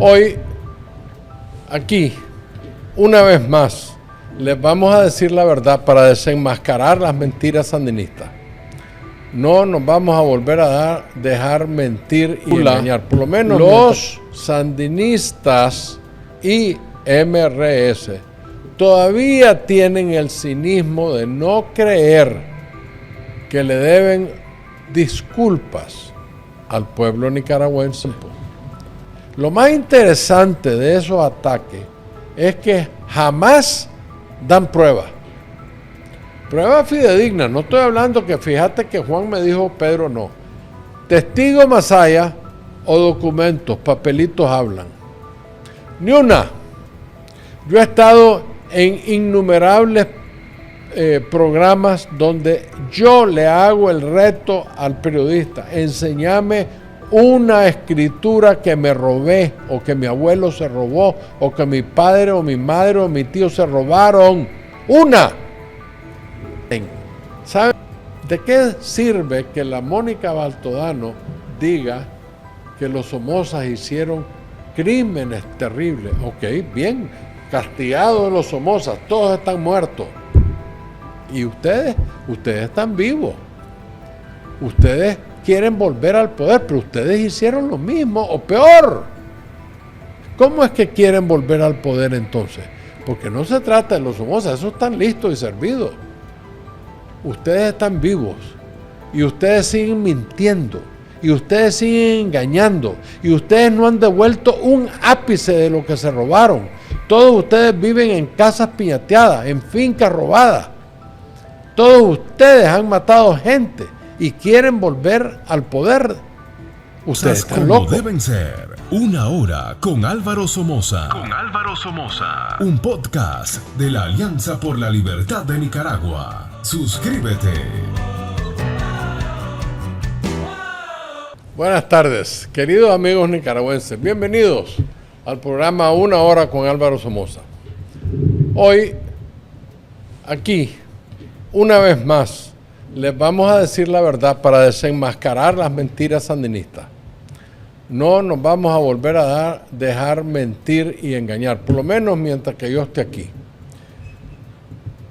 Hoy, aquí, una vez más, les vamos a decir la verdad para desenmascarar las mentiras sandinistas. No nos vamos a volver a dejar mentir y engañar. Por lo menos los sandinistas y MRS todavía tienen el cinismo de no creer que le deben disculpas al pueblo nicaragüense. Lo más interesante de esos ataques es que jamás dan pruebas. Pruebas fidedignas. No estoy hablando que fíjate que Juan me dijo, Pedro no. Testigo más allá o documentos, papelitos hablan. Ni una. Yo he estado en innumerables programas donde yo le hago el reto al periodista, enséñame una escritura que me robé, o que mi abuelo se robó, o que mi padre o mi madre o mi tío se robaron. Una. ¿Saben de qué sirve que la Mónica Baltodano diga que los Somozas hicieron crímenes terribles? Ok, bien, castigados los Somozas, todos están muertos. Y ustedes están vivos. Ustedes quieren volver al poder, pero ustedes hicieron lo mismo o peor. ¿Cómo es que quieren volver al poder entonces? Porque no se trata de los Somozas, esos están listos y servidos. Ustedes están vivos y ustedes siguen mintiendo y ustedes siguen engañando y ustedes no han devuelto un ápice de lo que se robaron. Todos ustedes viven en casas piñateadas, en fincas robadas. Todos ustedes han matado gente y quieren volver al poder. Ustedes están locos. Deben ser. Una hora con Álvaro Somoza. Un podcast de la Alianza por la Libertad de Nicaragua. Suscríbete. Buenas tardes, queridos amigos nicaragüenses. Bienvenidos al programa Una Hora con Álvaro Somoza. Hoy, aquí, una vez más, les vamos a decir la verdad para desenmascarar las mentiras sandinistas. No nos vamos a volver a dejar mentir y engañar, por lo menos mientras que yo esté aquí.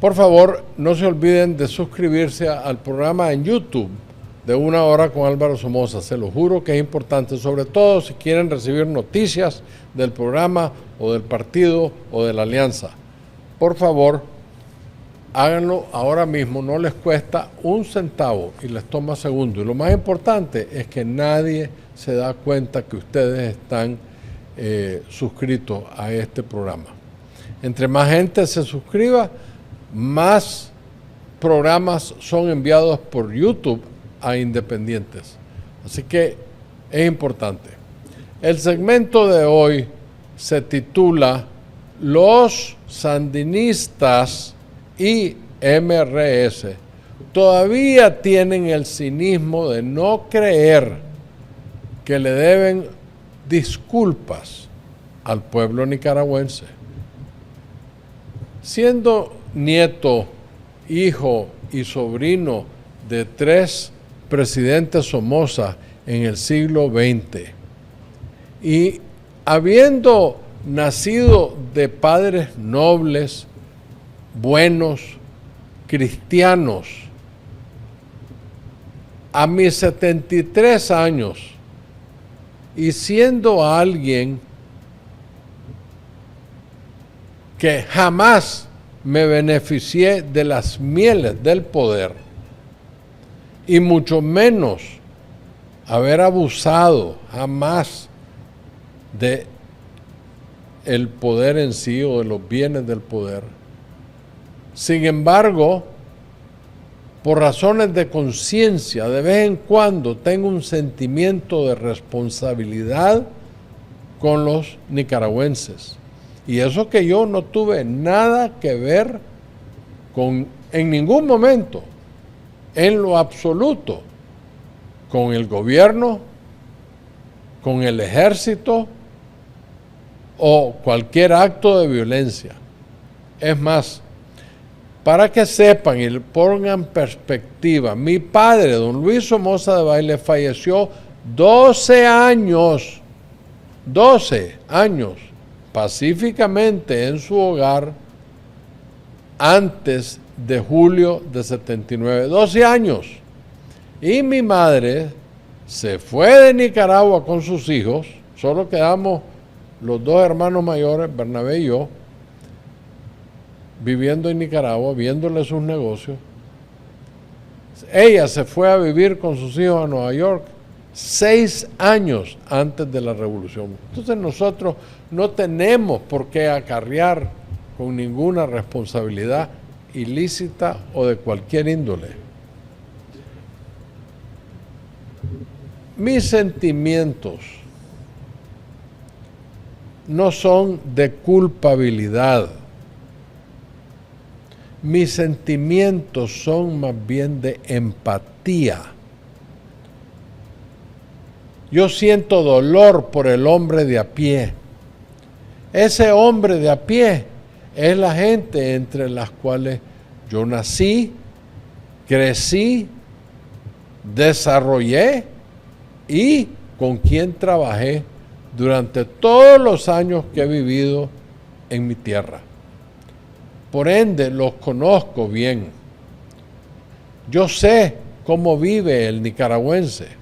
Por favor, no se olviden de suscribirse al programa en YouTube de Una Hora con Álvaro Somoza. Se lo juro que es importante, sobre todo si quieren recibir noticias del programa o del partido o de la alianza. Por favor, háganlo ahora mismo, no les cuesta un centavo y les toma segundos. Y lo más importante es que nadie se da cuenta que ustedes están suscritos a este programa. Entre más gente se suscriba, más programas son enviados por YouTube a independientes. Así que es importante. El segmento de hoy se titula Los sandinistas y MRS todavía tienen el cinismo de no creer que le deben disculpas al pueblo nicaragüense. Siendo nieto, hijo y sobrino de 3 presidentes Somoza en el siglo XX y habiendo nacido de padres nobles, buenos, cristianos, a mis 73 años y siendo alguien que jamás me beneficié de las mieles del poder y mucho menos haber abusado jamás de el poder en sí o de los bienes del poder. Sin embargo, por razones de conciencia, de vez en cuando tengo un sentimiento de responsabilidad con los nicaragüenses. Y eso que yo no tuve nada que ver con, en ningún momento, en lo absoluto, con el gobierno, con el ejército o cualquier acto de violencia. Es más, para que sepan y pongan perspectiva, mi padre, don Luis Somoza de Baile, falleció 12 años 12 años pacíficamente en su hogar antes de julio de 79. 12 años. Y mi madre se fue de Nicaragua con sus hijos, solo quedamos los dos hermanos mayores, Bernabé y yo, viviendo en Nicaragua, viéndole sus negocios. Ella se fue a vivir con sus hijos a Nueva York 6 años antes de la revolución. Entonces nosotros no tenemos por qué acarrear con ninguna responsabilidad ilícita o de cualquier índole. Mis sentimientos no son de culpabilidad. Mis sentimientos son más bien de empatía. Yo siento dolor por el hombre de a pie. Ese hombre de a pie es la gente entre las cuales yo nací, crecí, desarrollé y con quien trabajé durante todos los años que he vivido en mi tierra. Por ende, los conozco bien. Yo sé cómo vive el nicaragüense.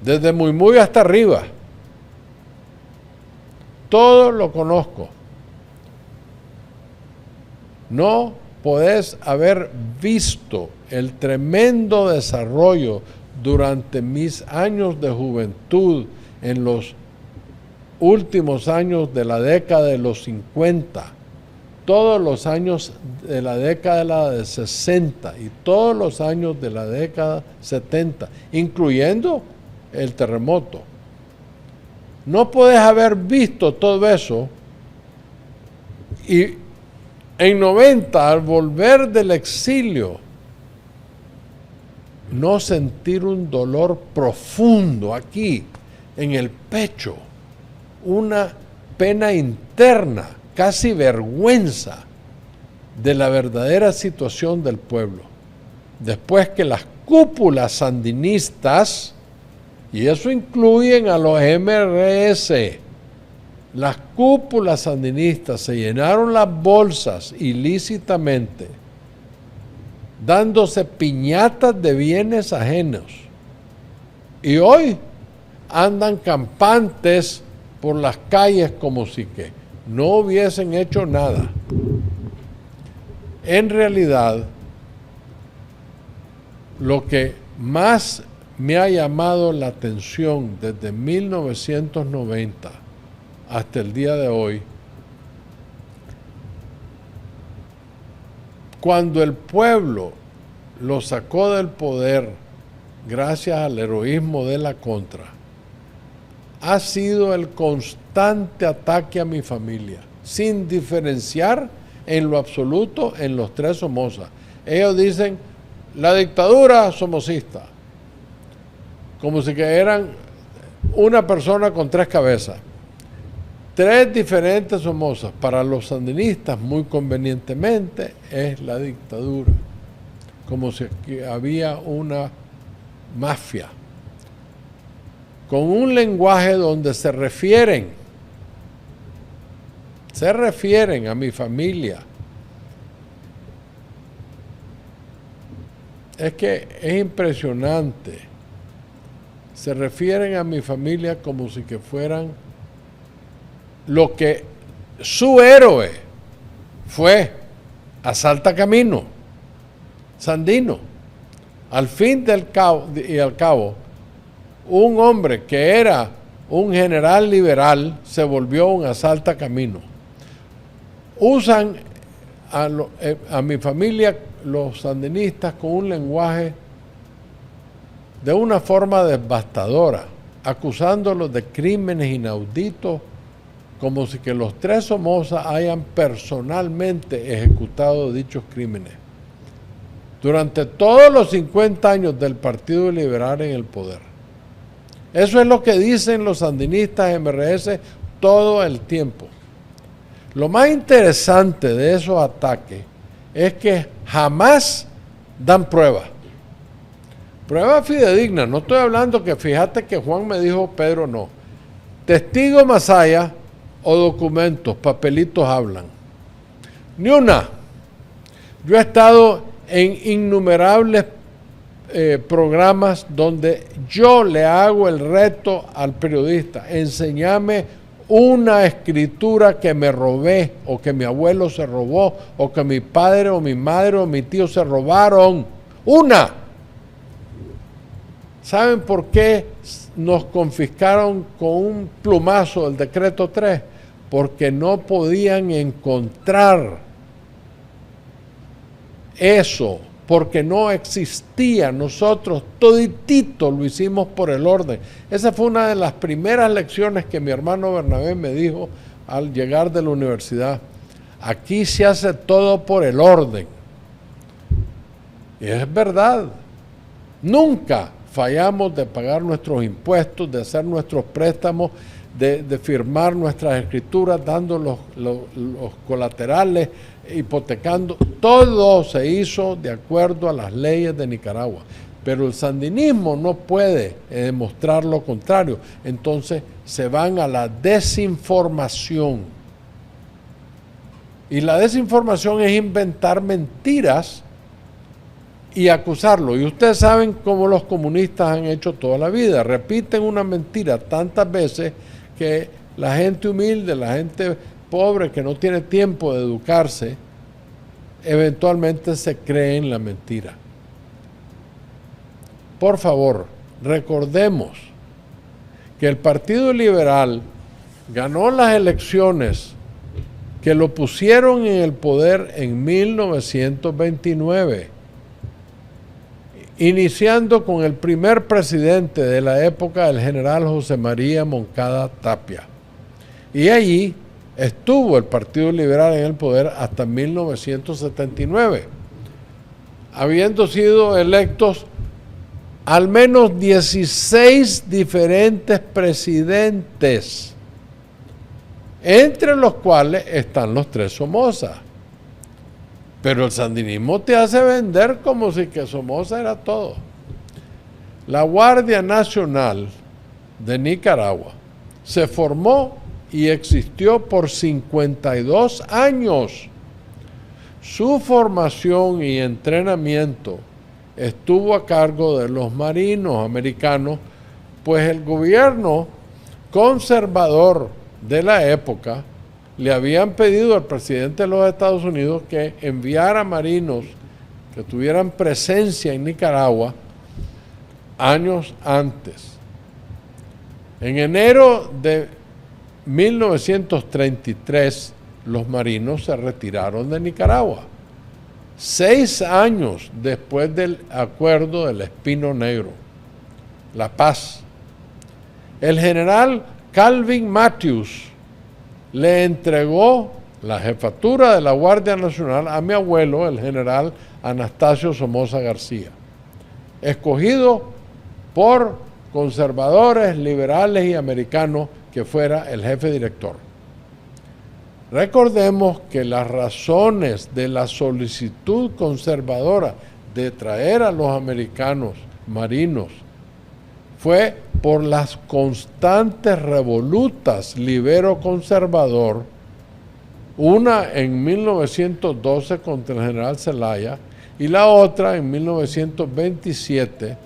Desde muy hasta arriba. Todo lo conozco. No podés haber visto el tremendo desarrollo durante mis años de juventud en los últimos años de la década de los 50, todos los años de la década de 60 y todos los años de la década 70, incluyendo el terremoto. No puedes haber visto todo eso y en 90, al volver del exilio, no sentir un dolor profundo aquí, en el pecho, una pena interna, casi vergüenza de la verdadera situación del pueblo. Después que las cúpulas sandinistas, y eso incluyen a los MRS, las cúpulas sandinistas se llenaron las bolsas ilícitamente, dándose piñatas de bienes ajenos. Y hoy andan campantes por las calles como si que no hubiesen hecho nada. En realidad, lo que más me ha llamado la atención desde 1990 hasta el día de hoy, cuando el pueblo lo sacó del poder gracias al heroísmo de la Contra, ha sido el constante ataque a mi familia, sin diferenciar en lo absoluto en los tres Somoza. Ellos dicen, la dictadura somocista, como si que eran una persona con tres cabezas. Tres diferentes Somozas. Para los sandinistas, muy convenientemente, es la dictadura. Como si había una mafia. Con un lenguaje donde se refieren a mi familia. Es que es impresionante. Se refieren a mi familia como si que fueran lo que su héroe fue a Salta Camino, Sandino. Al fin y al cabo, un hombre que era un general liberal se volvió un asalta camino. Usan a mi familia los sandinistas con un lenguaje de una forma devastadora, acusándolos de crímenes inauditos, como si que los tres Somoza hayan personalmente ejecutado dichos crímenes. Durante todos los 50 años del Partido Liberal en el poder. Eso es lo que dicen los sandinistas MRS todo el tiempo. Lo más interesante de esos ataques es que jamás dan pruebas. Prueba fidedigna, no estoy hablando que fíjate que Juan me dijo, Pedro no. Testigo masaya o documentos, papelitos hablan. Ni una. Yo he estado en innumerables programas donde yo le hago el reto al periodista, enséñame una escritura que me robé, o que mi abuelo se robó, o que mi padre o mi madre o mi tío se robaron. Una. ¿Saben por qué nos confiscaron con un plumazo el decreto 3? Porque no podían encontrar eso, porque no existía. Nosotros toditito lo hicimos por el orden. Esa fue una de las primeras lecciones que mi hermano Bernabé me dijo al llegar de la universidad. Aquí se hace todo por el orden. Y es verdad. Nunca fallamos de pagar nuestros impuestos, de hacer nuestros préstamos, de firmar nuestras escrituras, dando los colaterales, hipotecando. Todo se hizo de acuerdo a las leyes de Nicaragua. Pero el sandinismo no puede demostrar lo contrario. Entonces se van a la desinformación. Y la desinformación es inventar mentiras y acusarlo. Y ustedes saben cómo los comunistas han hecho toda la vida. Repiten una mentira tantas veces que la gente humilde, la gente pobre que no tiene tiempo de educarse, eventualmente se cree en la mentira. Por favor, recordemos que el Partido Liberal ganó las elecciones que lo pusieron en el poder en 1929, iniciando con el primer presidente de la época, el general José María Moncada Tapia. Y allí estuvo el Partido Liberal en el poder hasta 1979, habiendo sido electos al menos 16 diferentes presidentes, entre los cuales están los tres Somoza. Pero el sandinismo te hace vender como si que Somoza era todo. La Guardia Nacional de Nicaragua se formó y existió por 52 años. Su formación y entrenamiento estuvo a cargo de los marinos americanos, pues el gobierno conservador de la época le habían pedido al presidente de los Estados Unidos que enviara marinos que tuvieran presencia en Nicaragua años antes. En enero de 1933, los marinos se retiraron de Nicaragua, 6 años después del acuerdo del Espino Negro, La Paz. El general Calvin Matthews le entregó la jefatura de la Guardia Nacional a mi abuelo, el general Anastasio Somoza García, escogido por conservadores, liberales y americanos, que fuera el jefe director. Recordemos que las razones de la solicitud conservadora de traer a los americanos marinos fue por las constantes revolutas libero-conservador, una en 1912 contra el general Zelaya y la otra en 1927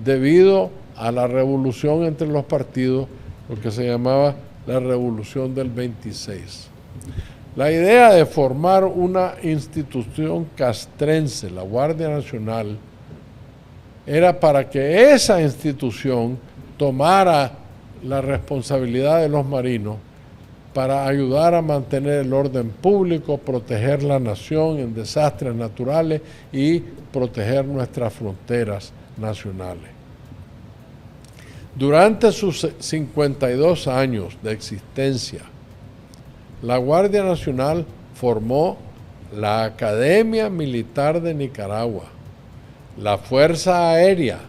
debido a la revolución entre los partidos, lo que se llamaba la Revolución del 26. La idea de formar una institución castrense, la Guardia Nacional, era para que esa institución tomara la responsabilidad de los marinos para ayudar a mantener el orden público, proteger la nación en desastres naturales y proteger nuestras fronteras nacionales. Durante sus 52 años de existencia, la Guardia Nacional formó la Academia Militar de Nicaragua, la Fuerza Aérea,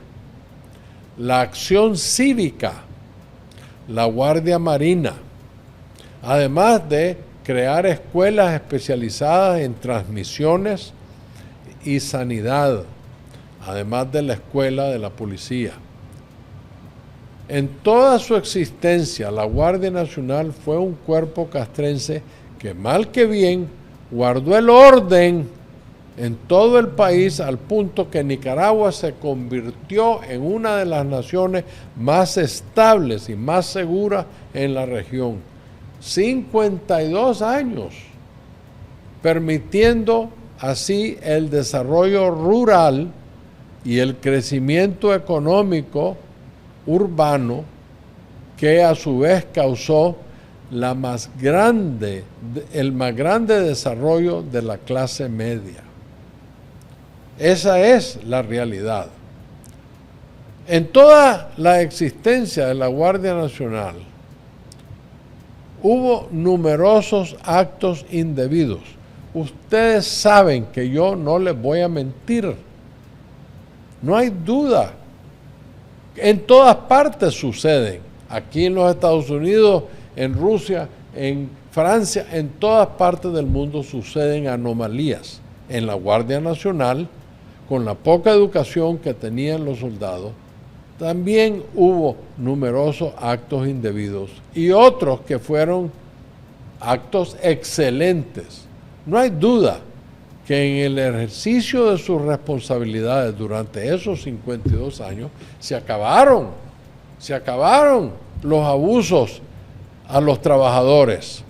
la Acción Cívica, la Guardia Marina, además de crear escuelas especializadas en transmisiones y sanidad, además de la escuela de la policía. En toda su existencia, la Guardia Nacional fue un cuerpo castrense que mal que bien guardó el orden en todo el país, al punto que Nicaragua se convirtió en una de las naciones más estables y más seguras en la región. 52 años, permitiendo así el desarrollo rural y el crecimiento económico urbano, que a su vez causó el más grande desarrollo de la clase media. Esa es la realidad. En toda la existencia de la Guardia Nacional hubo numerosos actos indebidos. Ustedes saben que yo no les voy a mentir. No hay duda. En todas partes suceden. Aquí en los Estados Unidos, en Rusia, en Francia, en todas partes del mundo suceden anomalías. En la Guardia Nacional, con la poca educación que tenían los soldados, también hubo numerosos actos indebidos y otros que fueron actos excelentes. No hay duda que en el ejercicio de sus responsabilidades durante esos 52 años se acabaron los abusos a los trabajadores.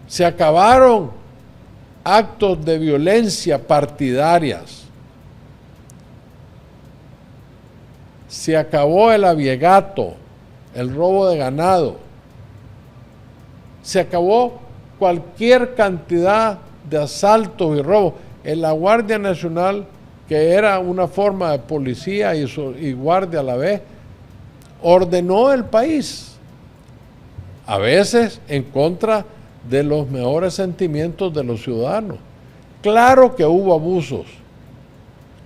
Se acabaron actos de violencia partidarias. Se acabó el aviegato, el robo de ganado. Se acabó cualquier cantidad de asaltos y robos. En la Guardia Nacional, que era una forma de policía y guardia a la vez, ordenó el país, a veces en contra de los mejores sentimientos de los ciudadanos. Claro que hubo abusos,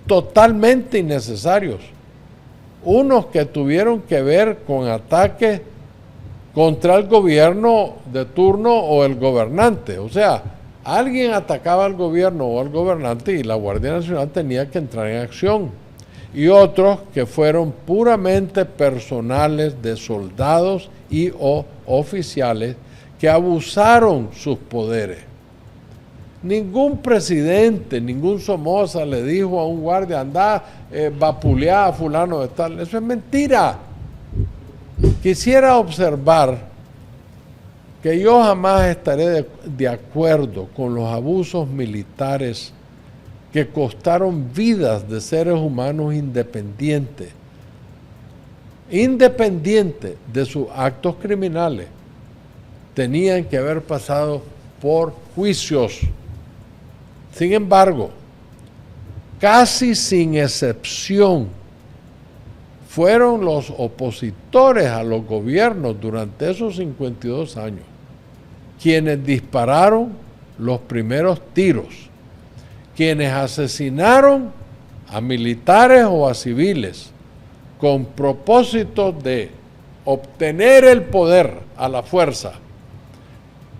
totalmente innecesarios, unos que tuvieron que ver con ataques contra el gobierno de turno o el gobernante. O sea, alguien atacaba al gobierno o al gobernante y la Guardia Nacional tenía que entrar en acción. Y otros que fueron puramente personales de soldados y o oficiales que abusaron sus poderes. Ningún presidente, ningún Somoza le dijo a un guardia, anda, vapuleá a fulano de tal. Eso es mentira. Quisiera observar que yo jamás estaré de acuerdo con los abusos militares que costaron vidas de seres humanos independientes de sus actos criminales. Tenían que haber pasado por juicios. Sin embargo, casi sin excepción, fueron los opositores a los gobiernos durante esos 52 años quienes dispararon los primeros tiros, quienes asesinaron a militares o a civiles con propósito de obtener el poder a la fuerza,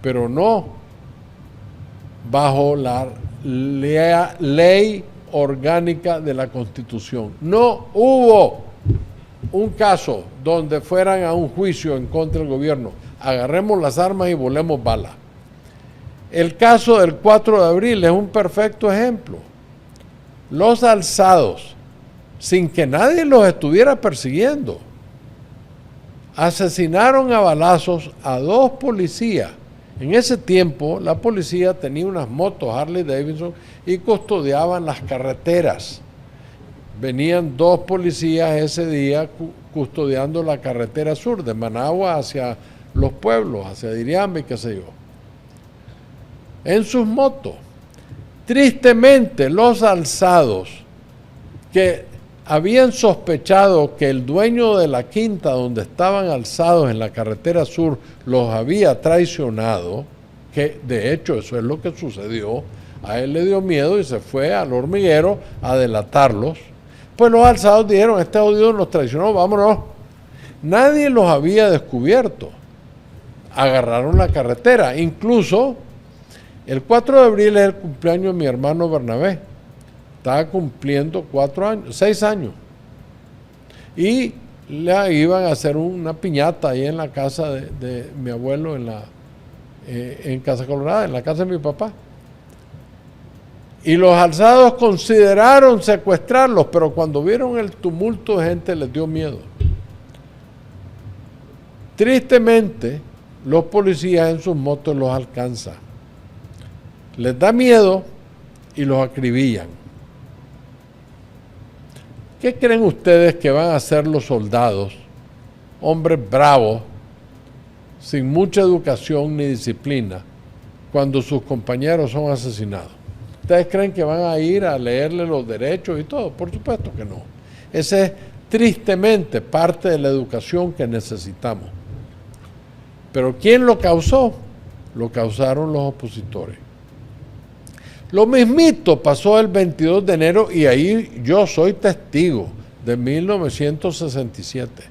pero no bajo la ley orgánica de la Constitución. No hubo un caso donde fueran a un juicio en contra del gobierno. Agarremos las armas y volemos bala. El caso del 4 de abril es un perfecto ejemplo. Los alzados, sin que nadie los estuviera persiguiendo, asesinaron a balazos a 2 policías. En ese tiempo la policía tenía unas motos Harley Davidson y custodiaban las carreteras. Venían 2 policías ese día custodiando la carretera sur de Managua hacia los pueblos, hacia Diriamba y qué sé yo, en sus motos. Tristemente, los alzados que habían sospechado que el dueño de la quinta donde estaban alzados en la carretera sur los había traicionado, que de hecho eso es lo que sucedió, a él le dio miedo y se fue al hormiguero a delatarlos. Pues los alzados dijeron, este jodido nos traicionó, vámonos. Nadie los había descubierto. Agarraron la carretera. Incluso El 4 de abril es el cumpleaños de mi hermano Bernabé. Estaba cumpliendo 6 años. Y le iban a hacer una piñata ahí en la casa de mi abuelo, en Casa Colorada, en la casa de mi papá. Y los alzados consideraron secuestrarlos, pero cuando vieron el tumulto de gente les dio miedo. Tristemente, los policías en sus motos los alcanzan. Les da miedo y los acribillan. ¿Qué creen ustedes que van a hacer los soldados, hombres bravos, sin mucha educación ni disciplina, cuando sus compañeros son asesinados? ¿Ustedes creen que van a ir a leerle los derechos y todo? Por supuesto que no. Esa es tristemente parte de la educación que necesitamos. Pero ¿quién lo causó? Lo causaron los opositores. Lo mismito pasó el 22 de enero y ahí yo soy testigo de 1967.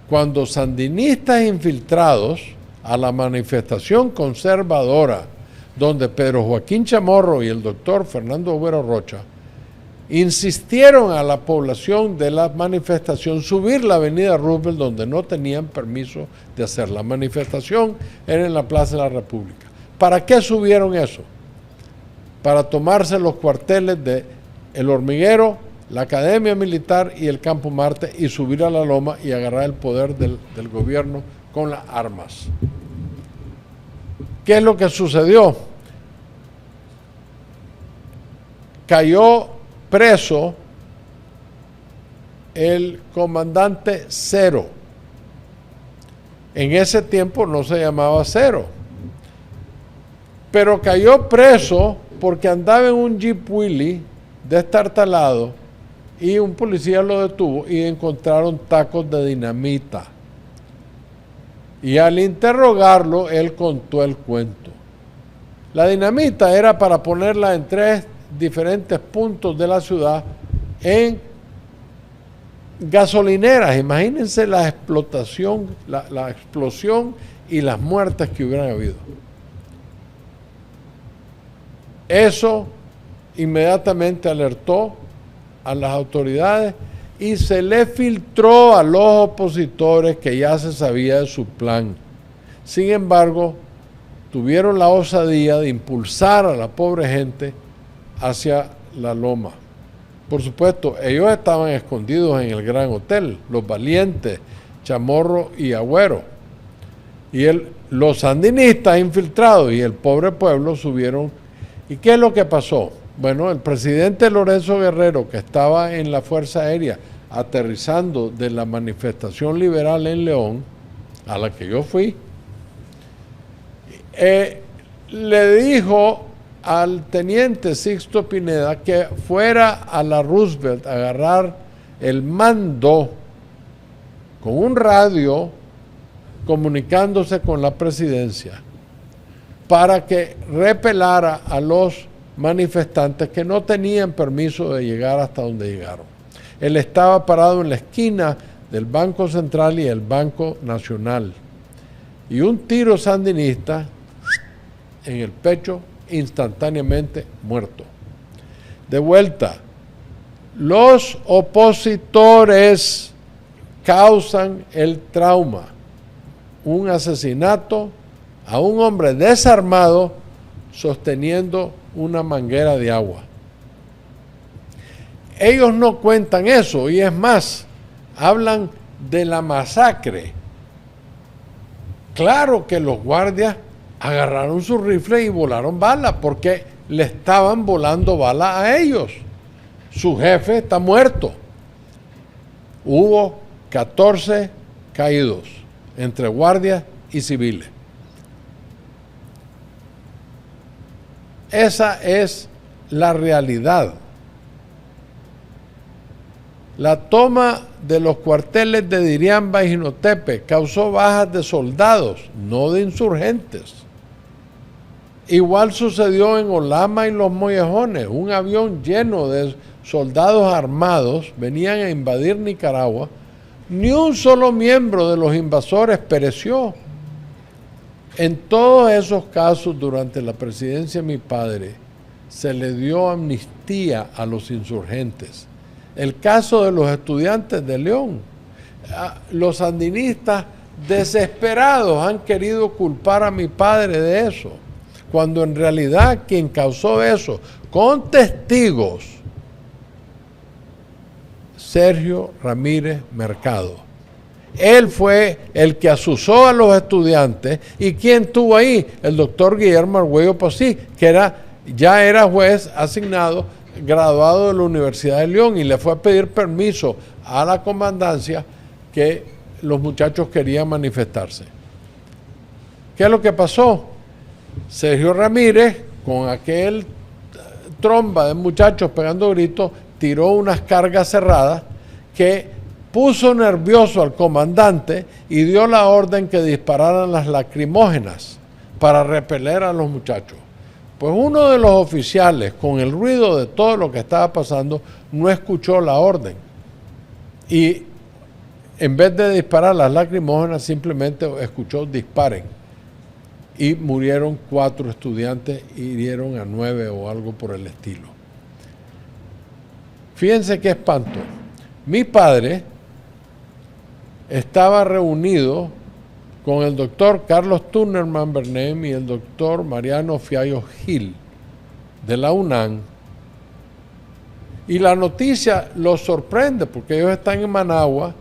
Cuando sandinistas infiltrados a la manifestación conservadora, donde Pedro Joaquín Chamorro y el doctor Fernando Agüero Rocha insistieron a la población de la manifestación subir la avenida Roosevelt, donde no tenían permiso de hacer la manifestación, era en la Plaza de la República. ¿Para qué subieron eso? Para tomarse los cuarteles de El Hormiguero, la Academia Militar y el Campo Marte y subir a la loma y agarrar el poder del gobierno con las armas. ¿Qué es lo que sucedió? Cayó preso el comandante Cero. En ese tiempo no se llamaba Cero, pero cayó preso porque andaba en un Jeep Willys destartalado y un policía lo detuvo y encontraron tacos de dinamita. Y al interrogarlo, él contó el cuento. La dinamita era para ponerla en 3 diferentes puntos de la ciudad en gasolineras. Imagínense la explotación, la explosión y las muertes que hubieran habido. Eso inmediatamente alertó a las autoridades y se le filtró a los opositores que ya se sabía de su plan. Sin embargo, tuvieron la osadía de impulsar a la pobre gente hacia la loma. Por supuesto, ellos estaban escondidos en el Gran Hotel, los valientes, Chamorro y Agüero. Y los sandinistas infiltrados y el pobre pueblo subieron. ¿Y qué es lo que pasó? Bueno, el presidente Lorenzo Guerrero, que estaba en la Fuerza Aérea aterrizando de la manifestación liberal en León, a la que yo fui, le dijo al teniente Sixto Pineda que fuera a la Roosevelt a agarrar el mando con un radio comunicándose con la presidencia para que repelara a los manifestantes que no tenían permiso de llegar hasta donde llegaron. Él estaba parado en la esquina del Banco Central y el Banco Nacional. Y un tiro sandinista en el pecho, instantáneamente muerto. De vuelta, los opositores causan el trauma. Un asesinato a un hombre desarmado sosteniendo una manguera de agua. Ellos no cuentan eso, y es más, hablan de la masacre. Claro que los guardias agarraron su rifle y volaron balas, porque le estaban volando balas a ellos. Su jefe está muerto. Hubo 14 caídos, entre guardias y civiles. Esa es la realidad. La toma de los cuarteles de Diriamba y Jinotepe causó bajas de soldados, no de insurgentes. Igual sucedió en Olama y Los Mollejones. Un avión lleno de soldados armados venían a invadir Nicaragua. Ni un solo miembro de los invasores pereció. En todos esos casos, durante la presidencia de mi padre, se le dio amnistía a los insurgentes. El caso de los estudiantes de León, los sandinistas desesperados han querido culpar a mi padre de eso, cuando en realidad quien causó eso, con testigos, Sergio Ramírez Mercado. Él fue el que asusó a los estudiantes. ¿Y quién estuvo ahí? El doctor Guillermo Argüello Posí, que ya era juez asignado, graduado de la Universidad de León, y le fue a pedir permiso a la comandancia que los muchachos querían manifestarse. ¿Qué es lo que pasó? Sergio Ramírez, con aquel tromba de muchachos pegando gritos, tiró unas cargas cerradas que puso nervioso al comandante y dio la orden que dispararan las lacrimógenas para repeler a los muchachos. Pues uno de los oficiales, con el ruido de todo lo que estaba pasando, no escuchó la orden. Y en vez de disparar las lacrimógenas, simplemente escuchó disparen. Y murieron 4 estudiantes y hirieron a 9 o algo por el estilo. Fíjense qué espanto. Mi padre estaba reunido con el doctor Carlos Tunnerman Bernem y el doctor Mariano Fiallo Gil de la UNAM, y la noticia los sorprende porque ellos están en Managua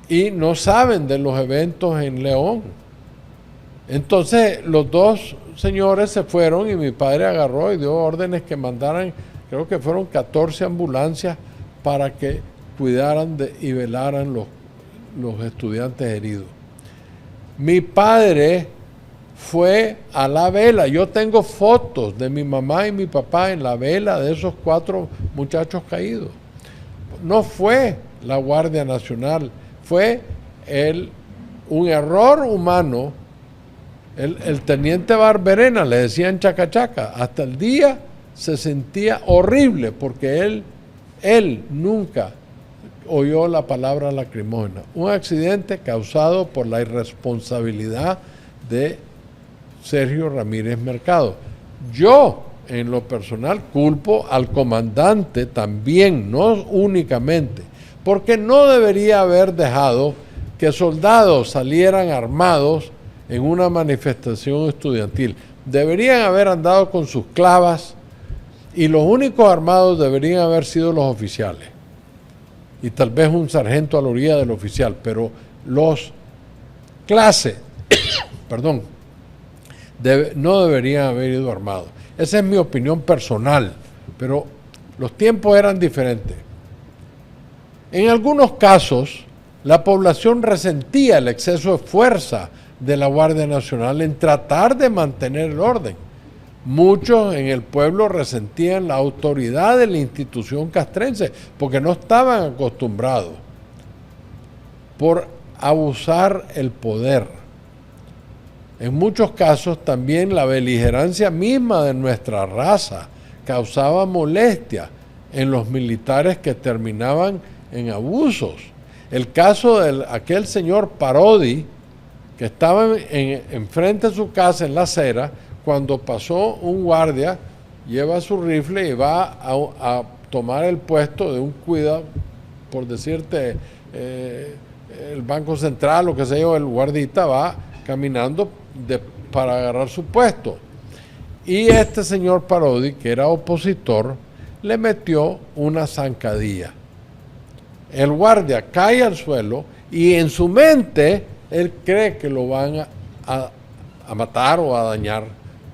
y no saben de los eventos en León. Entonces los dos señores se fueron y mi padre agarró y dio órdenes que mandaran, creo que fueron 14 ambulancias para que cuidaran y velaran los estudiantes heridos. Mi padre fue a la vela. Yo tengo fotos de mi mamá y mi papá en la vela de esos 4 muchachos caídos. No fue la Guardia Nacional, fue un error humano. El teniente Barberena, le decían chacachaca, hasta el día se sentía horrible porque él nunca oyó la palabra lacrimógena. Un accidente causado por la irresponsabilidad de Sergio Ramírez Mercado. Yo, en lo personal, culpo al comandante también, no únicamente, porque no debería haber dejado que soldados salieran armados en una manifestación estudiantil. Deberían haber andado con sus clavas y los únicos armados deberían haber sido los oficiales. Y tal vez un sargento a la orilla del oficial, pero los clases, perdón, no deberían haber ido armados. Esa es mi opinión personal, pero los tiempos eran diferentes. En algunos casos, la población resentía el exceso de fuerza de la Guardia Nacional en tratar de mantener el orden. Muchos en el pueblo resentían la autoridad de la institución castrense porque no estaban acostumbrados por abusar el poder. En muchos casos también la beligerancia misma de nuestra raza causaba molestia en los militares que terminaban en abusos. El caso de aquel señor Parodi, que estaba enfrente de su casa en la acera, cuando pasó un guardia, lleva su rifle y va a tomar el puesto de un cuidado, por decirte, el Banco Central, o qué sé yo, el guardita va caminando para agarrar su puesto. Y este señor Parodi, que era opositor, le metió una zancadilla. El guardia cae al suelo y en su mente él cree que lo van a matar o a dañar.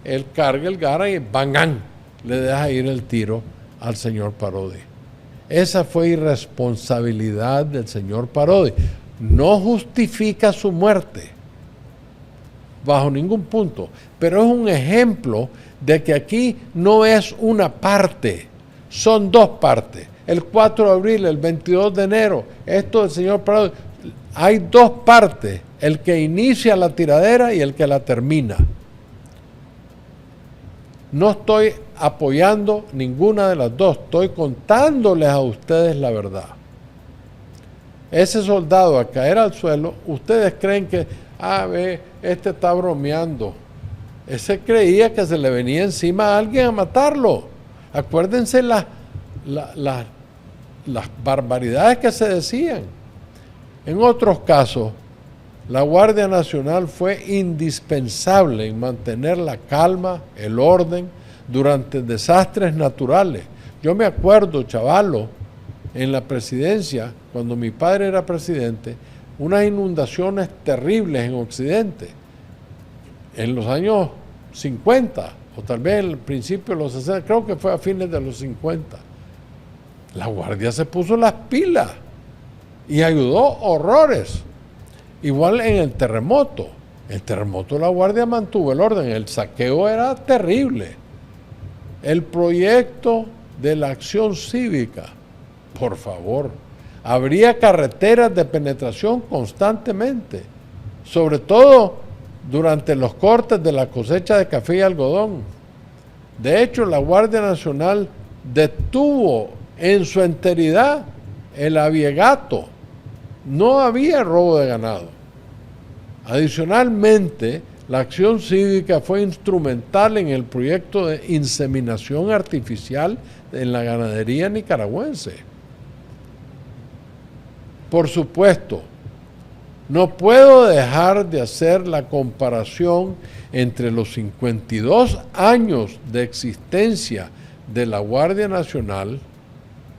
Él carga el gara y ¡bangán! Le deja ir el tiro al señor Parodi. Esa fue irresponsabilidad del señor Parodi. No justifica su muerte, bajo ningún punto, pero es un ejemplo de que aquí no es una parte, son 2 partes. El 4 de abril, el 22 de enero, esto del señor Parodi, hay 2 partes, el que inicia la tiradera y el que la termina. No estoy apoyando ninguna de las 2, estoy contándoles a ustedes la verdad. Ese soldado al caer al suelo, ¿ustedes creen que Ve, este está bromeando. Ese creía que se le venía encima a alguien a matarlo. Acuérdense las barbaridades que se decían. En otros casos, la Guardia Nacional fue indispensable en mantener la calma, el orden, durante desastres naturales. Yo me acuerdo, chavalo, en la presidencia, cuando mi padre era presidente, unas inundaciones terribles en Occidente, en los años 50, o tal vez al principio de los 60, creo que fue a fines de los 50. La Guardia se puso las pilas y ayudó horrores. Igual en el terremoto. El terremoto la Guardia mantuvo el orden, el saqueo era terrible. El proyecto de la acción cívica, por favor, habría carreteras de penetración constantemente, sobre todo durante los cortes de la cosecha de café y algodón. De hecho, la Guardia Nacional detuvo en su enteridad el aviegato. No había robo de ganado. Adicionalmente, la acción cívica fue instrumental en el proyecto de inseminación artificial en la ganadería nicaragüense. Por supuesto, no puedo dejar de hacer la comparación entre los 52 años de existencia de la Guardia Nacional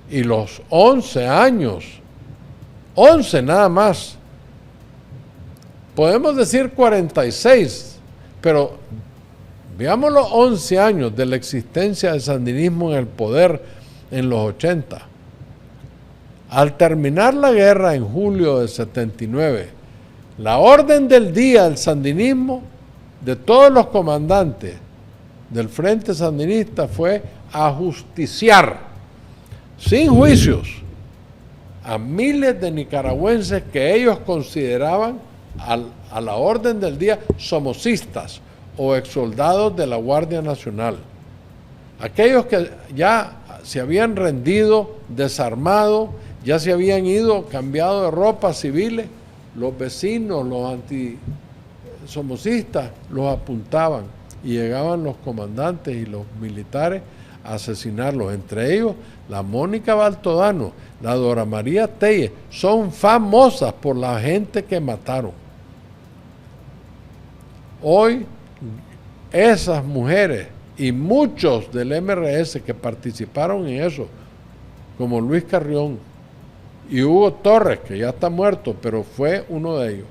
y los 11 años, 11 nada más. Podemos decir 46, pero veamos los 11 años de la existencia del sandinismo en el poder en los 80. Al terminar la guerra en julio de 79, la orden del día del sandinismo de todos los comandantes del Frente Sandinista fue ajusticiar, sin juicios, a miles de nicaragüenses que ellos consideraban a la orden del día somocistas o exsoldados de la Guardia Nacional. Aquellos que ya se habían rendido, desarmado, ya se habían ido, cambiado de ropa civiles, los vecinos, los antisomocistas, los apuntaban y llegaban los comandantes y los militares a asesinarlos. Entre ellos, la Mónica Baltodano, la Dora María Telles, son famosas por la gente que mataron. Hoy, esas mujeres y muchos del MRS que participaron en eso, como Luis Carrión y Hugo Torres, que ya está muerto, pero fue uno de ellos,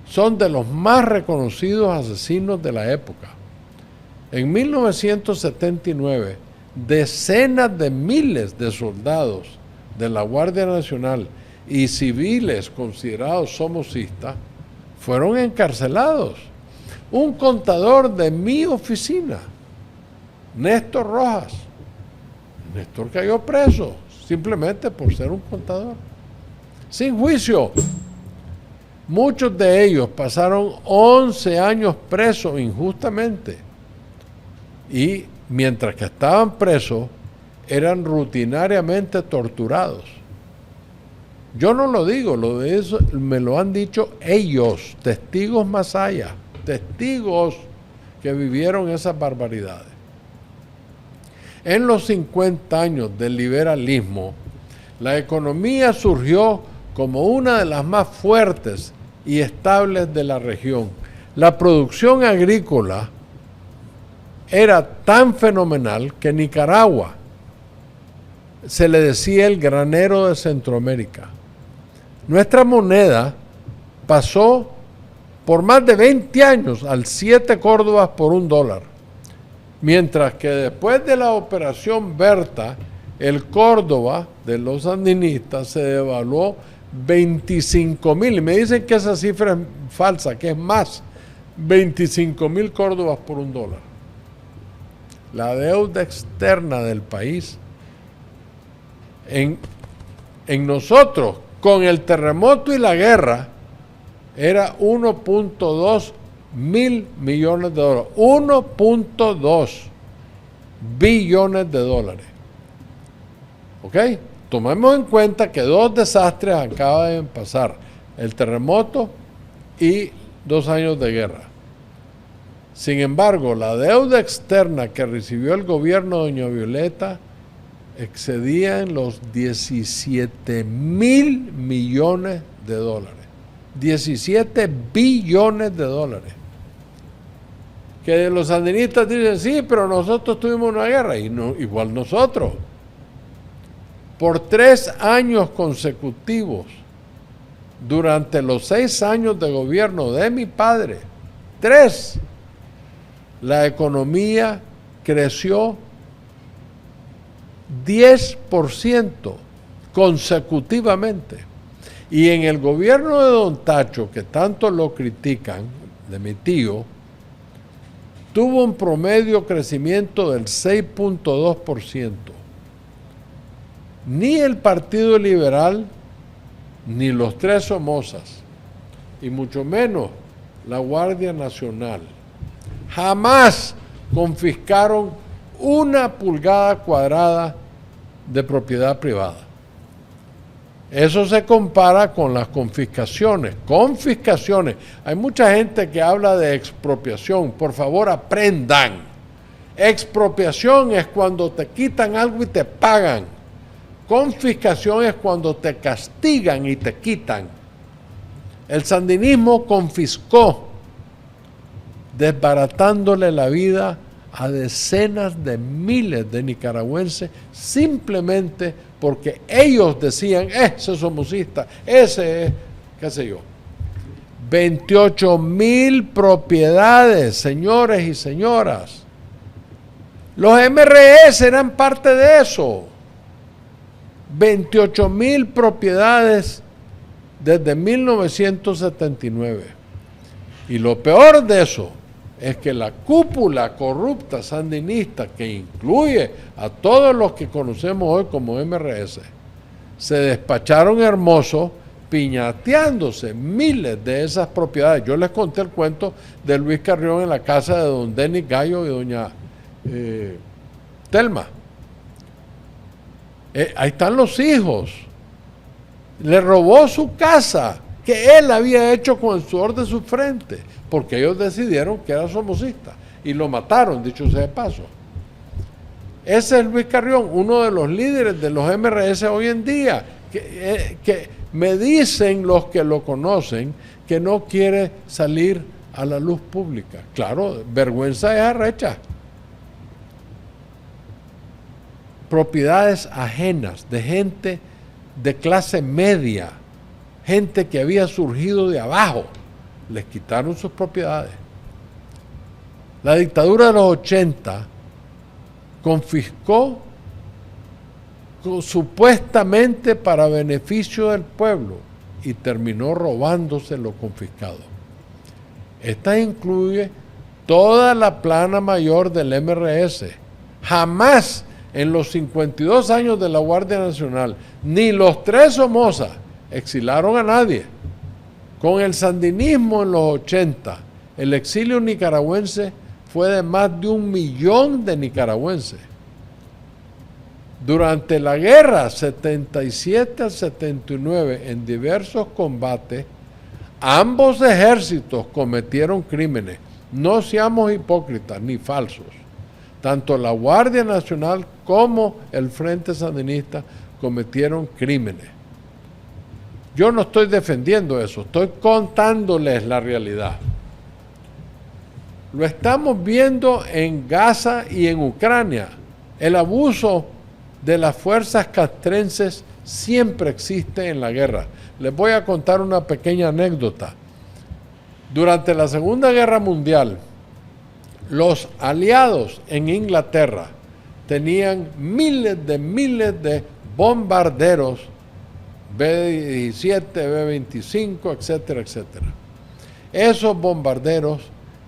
son de los más reconocidos asesinos de la época. En 1979, decenas de miles de soldados de la Guardia Nacional y civiles considerados somocistas fueron encarcelados. Un contador de mi oficina, Néstor Rojas, Néstor cayó preso simplemente por ser un contador, sin juicio. Muchos de ellos pasaron 11 años presos injustamente y mientras que estaban presos eran rutinariamente torturados. Yo no lo digo, eso me lo han dicho ellos, testigos más allá, testigos que vivieron esas barbaridades. En los 50 años del liberalismo, la economía surgió como una de las más fuertes y estables de la región. La producción agrícola era tan fenomenal que Nicaragua se le decía el granero de Centroamérica. Nuestra moneda pasó por más de 20 años al 7 córdobas por $1, mientras que después de la operación Berta, el Córdoba de los sandinistas se devaluó 25,000, y me dicen que esa cifra es falsa, que es más, 25,000 córdobas por $1. La deuda externa del país en nosotros, con el terremoto y la guerra, era 1.2 mil millones de dólares. 1.2 billones de dólares. ¿Ok? Tomemos en cuenta que dos desastres acaban de pasar. El terremoto y 2 años de guerra. Sin embargo, la deuda externa que recibió el gobierno de doña Violeta excedía en los 17,000 millones de dólares. 17 billones de dólares. Que los sandinistas dicen, sí, pero nosotros tuvimos una guerra, y no, igual nosotros. Por 3 años consecutivos, durante los 6 años de gobierno de mi padre, 3, la economía creció 10% consecutivamente. Y en el gobierno de don Tacho, que tanto lo critican, de mi tío, tuvo un promedio crecimiento del 6.2%. Ni el Partido Liberal, ni los 3 Somozas, y mucho menos la Guardia Nacional, jamás confiscaron 1 pulgada cuadrada de propiedad privada. Eso se compara con las confiscaciones. Confiscaciones. Hay mucha gente que habla de expropiación. Por favor, aprendan. Expropiación es cuando te quitan algo y te pagan. Confiscación es cuando te castigan y te quitan. El sandinismo confiscó, desbaratándole la vida a decenas de miles de nicaragüenses simplemente porque ellos decían, ese es somocista, ese es, qué sé yo. 28,000 propiedades, señores y señoras. Los MRS eran parte de eso. 28,000 propiedades desde 1979. Y lo peor de eso es que la cúpula corrupta sandinista, que incluye a todos los que conocemos hoy como MRS, se despacharon hermosos piñateándose miles de esas propiedades. Yo les conté el cuento de Luis Carrión en la casa de don Denis Gallo y doña Telma. Ahí están los hijos. Le robó su casa, que él había hecho con el sudor de su frente, porque ellos decidieron que era somocista y lo mataron, dicho sea de paso. Ese es Luis Carrión, uno de los líderes de los MRS hoy en día, que me dicen los que lo conocen que no quiere salir a la luz pública. Claro, vergüenza es arrecha. Propiedades ajenas de gente de clase media, gente que había surgido de abajo, les quitaron sus propiedades. La dictadura de los 80 confiscó supuestamente para beneficio del pueblo y terminó robándose lo confiscado. Esta incluye toda la plana mayor del MRS. Jamás en los 52 años de la Guardia Nacional, ni los 3 Somoza exilaron a nadie. Con el sandinismo en los 80, el exilio nicaragüense fue de más de 1 millón de nicaragüenses. Durante la guerra 77 al 79, en diversos combates, ambos ejércitos cometieron crímenes. No seamos hipócritas ni falsos. Tanto la Guardia Nacional como el Frente Sandinista cometieron crímenes. Yo no estoy defendiendo eso, estoy contándoles la realidad. Lo estamos viendo en Gaza y en Ucrania. El abuso de las fuerzas castrenses siempre existe en la guerra. Les voy a contar una pequeña anécdota. Durante la Segunda Guerra Mundial, los aliados en Inglaterra tenían miles de bombarderos B-17, B-25, etcétera, etcétera. Esos bombarderos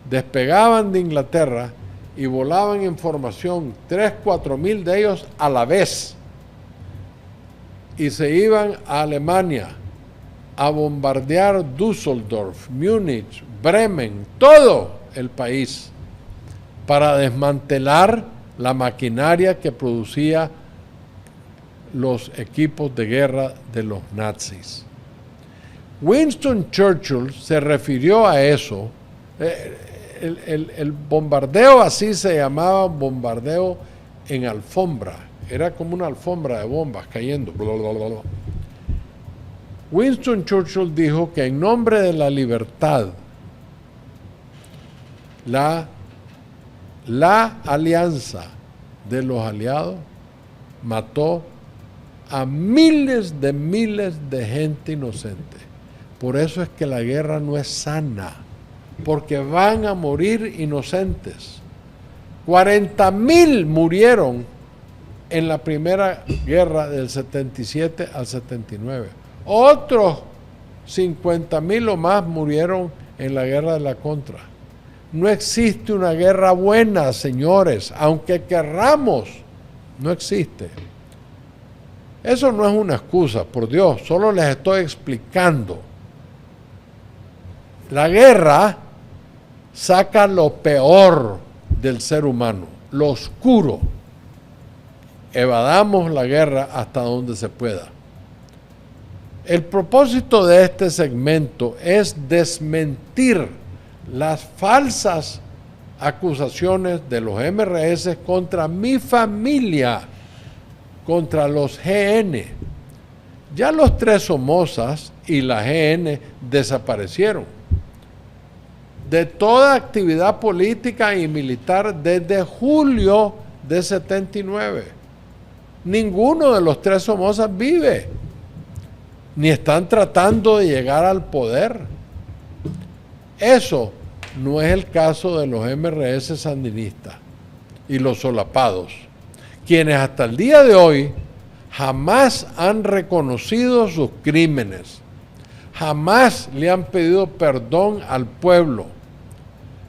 despegaban de Inglaterra y volaban en formación 3,000-4,000 de ellos a la vez y se iban a Alemania a bombardear Düsseldorf, Múnich, Bremen, todo el país para desmantelar la maquinaria que producía los equipos de guerra de los nazis. Winston Churchill se refirió a eso. El bombardeo así se llamaba, bombardeo en alfombra. Era como una alfombra de bombas cayendo. Bla, bla, bla, bla. Winston Churchill dijo que en nombre de la libertad, la alianza de los aliados mató a miles de gente inocente. Por eso es que la guerra no es sana, porque van a morir inocentes. 40,000 murieron en la primera guerra del 77 al 79. Otros 50,000 o más murieron en la guerra de la Contra. No existe una guerra buena, señores, aunque querramos, no existe. Eso no es una excusa, por Dios, solo les estoy explicando. La guerra saca lo peor del ser humano, lo oscuro. Evadamos la guerra hasta donde se pueda. El propósito de este segmento es desmentir las falsas acusaciones de los MRS contra mi familia, contra los GN. Ya los 3 Somozas y la GN desaparecieron de toda actividad política y militar desde julio de 79. Ninguno de los 3 Somozas vive, ni están tratando de llegar al poder. Eso no es el caso de los MRS sandinistas y los solapados, quienes hasta el día de hoy jamás han reconocido sus crímenes, jamás le han pedido perdón al pueblo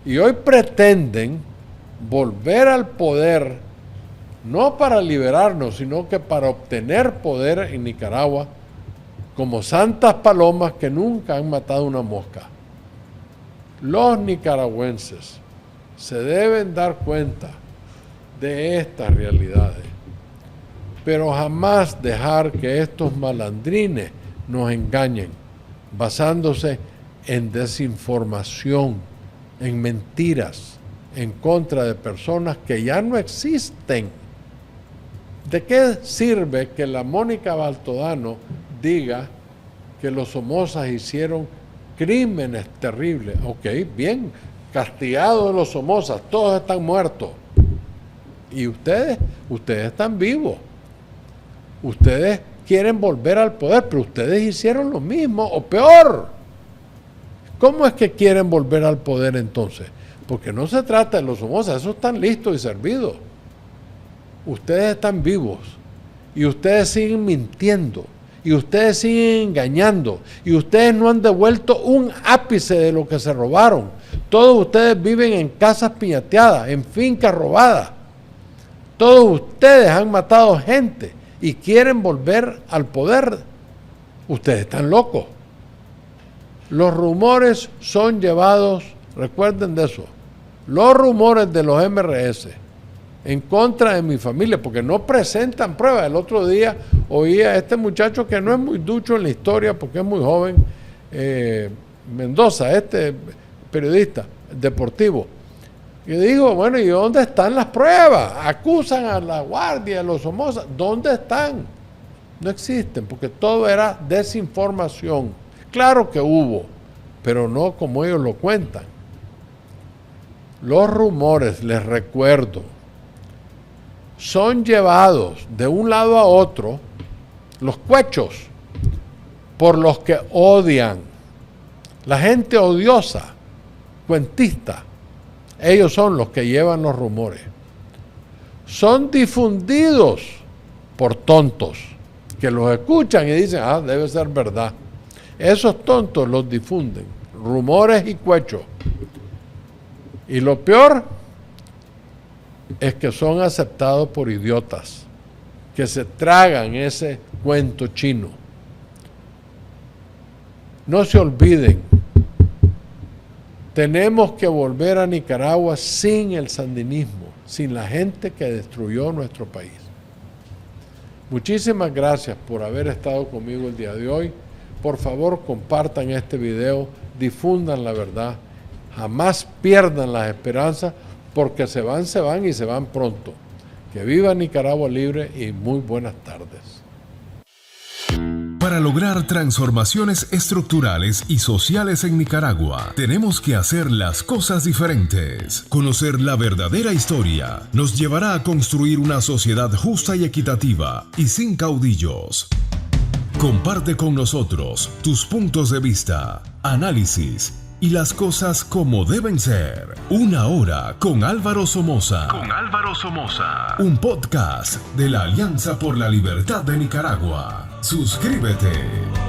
y hoy pretenden volver al poder no para liberarnos, sino que para obtener poder en Nicaragua como santas palomas que nunca han matado una mosca. Los nicaragüenses se deben dar cuenta de estas realidades, pero jamás dejar que estos malandrines nos engañen, basándose en desinformación, en mentiras, en contra de personas que ya no existen. ¿De qué sirve que la Mónica Baltodano diga que los Somozas hicieron crímenes terribles? Ok, bien, castigados los Somozas, todos están muertos. Y ustedes están vivos. Ustedes quieren volver al poder, pero ustedes hicieron lo mismo o peor. ¿Cómo es que quieren volver al poder entonces? Porque no se trata de los Somozas, esos están listos y servidos. Ustedes están vivos y ustedes siguen mintiendo y ustedes siguen engañando y ustedes no han devuelto un ápice de lo que se robaron. Todos ustedes viven en casas piñateadas, en fincas robadas. Todos ustedes han matado gente y quieren volver al poder. Ustedes están locos. Los rumores son llevados, recuerden de eso, los rumores de los MRS en contra de mi familia, porque no presentan pruebas. El otro día oí a este muchacho que no es muy ducho en la historia porque es muy joven, Mendoza, este periodista deportivo, y digo, bueno, ¿y dónde están las pruebas? Acusan a la Guardia, a los Somozas, ¿dónde están? No existen, porque todo era desinformación. Claro que hubo, pero no como ellos lo cuentan. Los rumores, les recuerdo, son llevados de un lado a otro, los cuechos, por los que odian. La gente odiosa, cuentista, ellos son los que llevan los rumores. Son difundidos por tontos, que los escuchan y dicen, debe ser verdad. Esos tontos los difunden, rumores y cuechos. Y lo peor es que son aceptados por idiotas, que se tragan ese cuento chino. No se olviden, tenemos que volver a Nicaragua sin el sandinismo, sin la gente que destruyó nuestro país. Muchísimas gracias por haber estado conmigo el día de hoy. por favor compartan este video, difundan la verdad, jamás pierdan las esperanzas, porque se van y se van pronto. Que viva Nicaragua libre y muy buenas tardes. Para lograr transformaciones estructurales y sociales en Nicaragua, tenemos que hacer las cosas diferentes. Conocer la verdadera historia nos llevará a construir una sociedad justa y equitativa y sin caudillos. Comparte con nosotros tus puntos de vista, análisis y las cosas como deben ser. Una hora con Álvaro Somoza. Un podcast de la Alianza por la Libertad de Nicaragua. Suscríbete.